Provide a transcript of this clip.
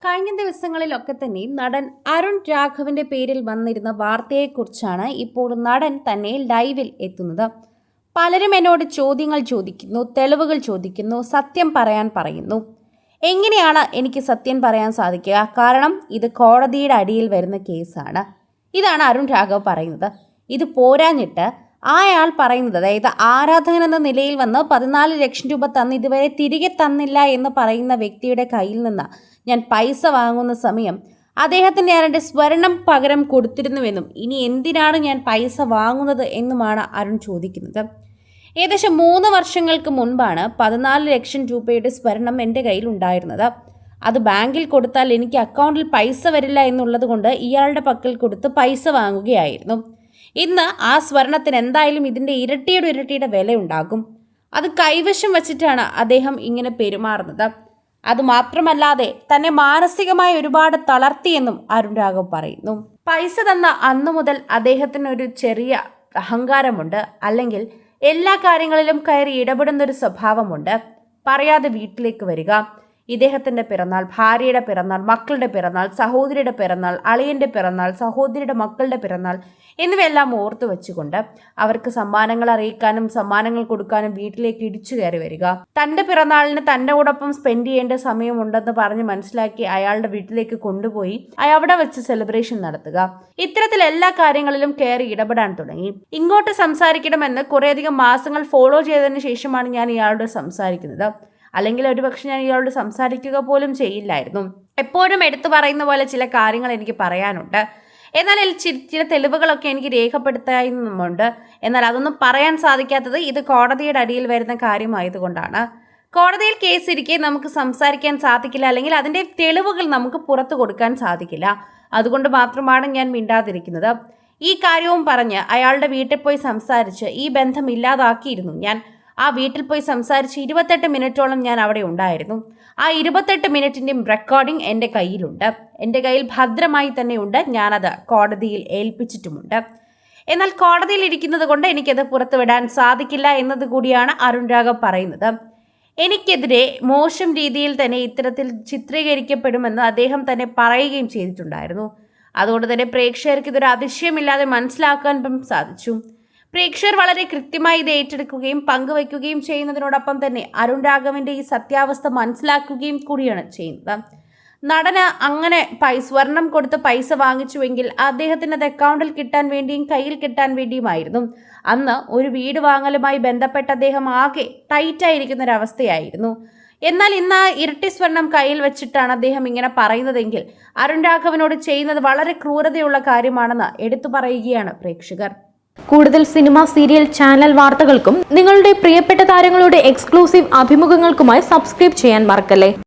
കഴിഞ്ഞ ദിവസങ്ങളിലൊക്കെ തന്നെ നടൻ അരുൺ രാഘവിന്റെ പേരിൽ വന്നിരുന്ന വാർത്തയെക്കുറിച്ചാണ് ഇപ്പോൾ നടൻ തന്നെ ലൈവിൽ എത്തുന്നത്. പലരും എന്നോട് ചോദ്യങ്ങൾ ചോദിക്കുന്നു, തെളിവുകൾ ചോദിക്കുന്നു, സത്യം പറയാൻ പറയുന്നു. എങ്ങനെയാണ് എനിക്ക് സത്യം പറയാൻ സാധിക്കുക? കാരണം ഇത് കോടതിയുടെ അടിയിൽ വരുന്ന കേസാണ്. ഇതാണ് അരുൺ രാഘവ് പറയുന്നത്. ഇത് പോരാഞ്ഞിട്ട് ആയാൾ പറയുന്നത്, അതായത് ആരാധകൻ എന്ന നിലയിൽ വന്ന് 14 ലക്ഷം രൂപ തന്ന് ഇതുവരെ തിരികെ തന്നില്ല എന്ന് പറയുന്ന വ്യക്തിയുടെ കയ്യിൽ നിന്ന് ഞാൻ പൈസ വാങ്ങുന്ന സമയം അദ്ദേഹത്തിന് ഞാൻ എൻ്റെ സ്വർണം പകരം കൊടുത്തിരുന്നുവെന്നും ഇനി എന്തിനാണ് ഞാൻ പൈസ വാങ്ങുന്നത് എന്നുമാണ് അരുൺ ചോദിക്കുന്നത്. ഏകദേശം 3 വർഷങ്ങൾക്ക് മുൻപാണ് 14 ലക്ഷം രൂപയുടെ സ്വർണം എൻ്റെ കയ്യിൽ ഉണ്ടായിരുന്നത്. അത് ബാങ്കിൽ കൊടുത്താൽ എനിക്ക് അക്കൗണ്ടിൽ പൈസ വരില്ല എന്നുള്ളത് കൊണ്ട് ഇയാളുടെ പക്കൽ കൊടുത്ത് പൈസ വാങ്ങുകയായിരുന്നു. ഇന്ന് ആ സ്വർണത്തിന് എന്തായാലും ഇതിൻ്റെ ഇരട്ടിയുടെ വില ഉണ്ടാകും. അത് കൈവശം വച്ചിട്ടാണ് അദ്ദേഹം ഇങ്ങനെ പെരുമാറുന്നത്. അതുമാത്രമല്ലാതെ തന്നെ മാനസികമായി ഒരുപാട് തളർത്തിയെന്നും അരുൺ രാഘവ് പറയുന്നു. പൈസ തന്ന അന്നു മുതൽ അദ്ദേഹത്തിന് ഒരു ചെറിയ അഹങ്കാരമുണ്ട്, അല്ലെങ്കിൽ എല്ലാ കാര്യങ്ങളിലും കയറി ഇടപെടുന്നൊരു സ്വഭാവമുണ്ട്. പറയാതെ വീട്ടിലേക്ക് വരിക, ഇദ്ദേഹത്തിൻ്റെ പിറന്നാൾ, ഭാര്യയുടെ പിറന്നാൾ, മക്കളുടെ പിറന്നാൾ, സഹോദരിയുടെ പിറന്നാൾ, അളിയൻ്റെ പിറന്നാൾ, സഹോദരിയുടെ മക്കളുടെ പിറന്നാൾ എന്നിവയെല്ലാം ഓർത്തു വെച്ചുകൊണ്ട് അവർക്ക് സമ്മാനങ്ങൾ അറിയിക്കാനും സമ്മാനങ്ങൾ കൊടുക്കാനും വീട്ടിലേക്ക് ഇടിച്ചു കയറി വരിക. തൻ്റെ പിറന്നാളിന് തൻ്റെ കൂടൊപ്പം സ്പെൻഡ് ചെയ്യേണ്ട സമയമുണ്ടെന്ന് പറഞ്ഞ് മനസ്സിലാക്കി അയാളുടെ വീട്ടിലേക്ക് കൊണ്ടുപോയി അവിടെ വെച്ച് സെലിബ്രേഷൻ നടത്തുക. ഇത്തരത്തിൽ എല്ലാ കാര്യങ്ങളിലും കയറി ഇടപെടാൻ തുടങ്ങി. ഇങ്ങോട്ട് സംസാരിക്കണമെന്ന് കുറേയധികം മാസങ്ങൾ ഫോളോ ചെയ്തതിന് ശേഷമാണ് ഞാൻ ഇയാളോട് സംസാരിക്കുന്നത്. അല്ലെങ്കിൽ ഒരുപക്ഷെ ഞാൻ ഇയാളോട് സംസാരിക്കുക പോലും ചെയ്യില്ലായിരുന്നു. എപ്പോഴും എടുത്തു പറയുന്ന പോലെ ചില കാര്യങ്ങൾ എനിക്ക് പറയാനുണ്ട്. എന്നാൽ ചില തെളിവുകളൊക്കെ എനിക്ക് രേഖപ്പെടുത്താനുമുണ്ട്. എന്നാൽ അതൊന്നും പറയാൻ സാധിക്കാത്തത് ഇത് കോടതിയുടെ അടിയിൽ വരുന്ന കാര്യമായതുകൊണ്ടാണ്. കോടതിയിൽ കേസിരിക്കെ നമുക്ക് സംസാരിക്കാൻ സാധിക്കില്ല, അല്ലെങ്കിൽ അതിൻ്റെ തെളിവുകൾ നമുക്ക് പുറത്തു കൊടുക്കാൻ സാധിക്കില്ല. അതുകൊണ്ട് മാത്രമാണ് ഞാൻ മിണ്ടാതിരിക്കുന്നത്. ഈ കാര്യവും പറഞ്ഞ് അയാളുടെ വീട്ടിൽ പോയി സംസാരിച്ച് ഈ ബന്ധം ഇല്ലാതാക്കിയിരുന്നു ഞാൻ. ആ വീട്ടിൽ പോയി സംസാരിച്ച് 28 മിനിറ്റോളം ഞാൻ അവിടെ ഉണ്ടായിരുന്നു. ആ 28 മിനിറ്റിൻ്റെയും റെക്കോർഡിംഗ് എൻ്റെ കയ്യിലുണ്ട്. എൻ്റെ കയ്യിൽ ഭദ്രമായി തന്നെ ഉണ്ട്. ഞാനത് കോടതിയിൽ ഏൽപ്പിച്ചിട്ടുമുണ്ട്. എന്നാൽ കോടതിയിൽ ഇരിക്കുന്നത് കൊണ്ട് എനിക്കത് പുറത്തുവിടാൻ സാധിക്കില്ല എന്നത് കൂടിയാണ് അരുൺ രാഘവ് പറയുന്നത്. എനിക്കെതിരെ മോശം രീതിയിൽ തന്നെ ഇത്തരത്തിൽ ചിത്രീകരിക്കപ്പെടുമെന്ന് അദ്ദേഹം തന്നെ പറയുകയും ചെയ്തിട്ടുണ്ടായിരുന്നു. അതുകൊണ്ട് തന്നെ പ്രേക്ഷകർക്ക് ഇതൊരു അതിശയമില്ലാതെ മനസ്സിലാക്കാൻ സാധിച്ചു. പ്രേക്ഷകർ വളരെ കൃത്യമായി ഇത് ഏറ്റെടുക്കുകയും പങ്കുവയ്ക്കുകയും ചെയ്യുന്നതിനോടൊപ്പം തന്നെ അരുൺ രാഘവിൻ്റെ ഈ സത്യാവസ്ഥ മനസ്സിലാക്കുകയും കൂടിയാണ് ചെയ്യുന്നത്. നടന് അങ്ങനെ സ്വർണം കൊടുത്ത് പൈസ വാങ്ങിച്ചുവെങ്കിൽ അദ്ദേഹത്തിന് അത് അക്കൗണ്ടിൽ കിട്ടാൻ വേണ്ടിയും കയ്യിൽ കിട്ടാൻ വേണ്ടിയുമായിരുന്നു. അന്ന് ഒരു വീട് വാങ്ങലുമായി ബന്ധപ്പെട്ട് അദ്ദേഹം ആകെ ടൈറ്റായിരിക്കുന്ന ഒരവസ്ഥയായിരുന്നു. എന്നാൽ ഇന്ന് ഇരട്ടി സ്വർണം കയ്യിൽ വെച്ചിട്ടാണ് അദ്ദേഹം ഇങ്ങനെ പറയുന്നതെങ്കിൽ അരുൺ രാഘവിനോട് ചെയ്യുന്നത് വളരെ ക്രൂരതയുള്ള കാര്യമാണെന്ന് എടുത്തു പറയുകയാണ് പ്രേക്ഷകർ. കൂടുതൽ സിനിമ, സീരിയൽ, ചാനൽ വാർത്തകൾക്കും നിങ്ങളുടെ പ്രിയപ്പെട്ട താരങ്ങളുടെ എക്സ്ക്ലൂസീവ് അഭിമുഖങ്ങൾക്കുമായി സബ്സ്ക്രൈബ് ചെയ്യാൻ മറക്കല്ലേ.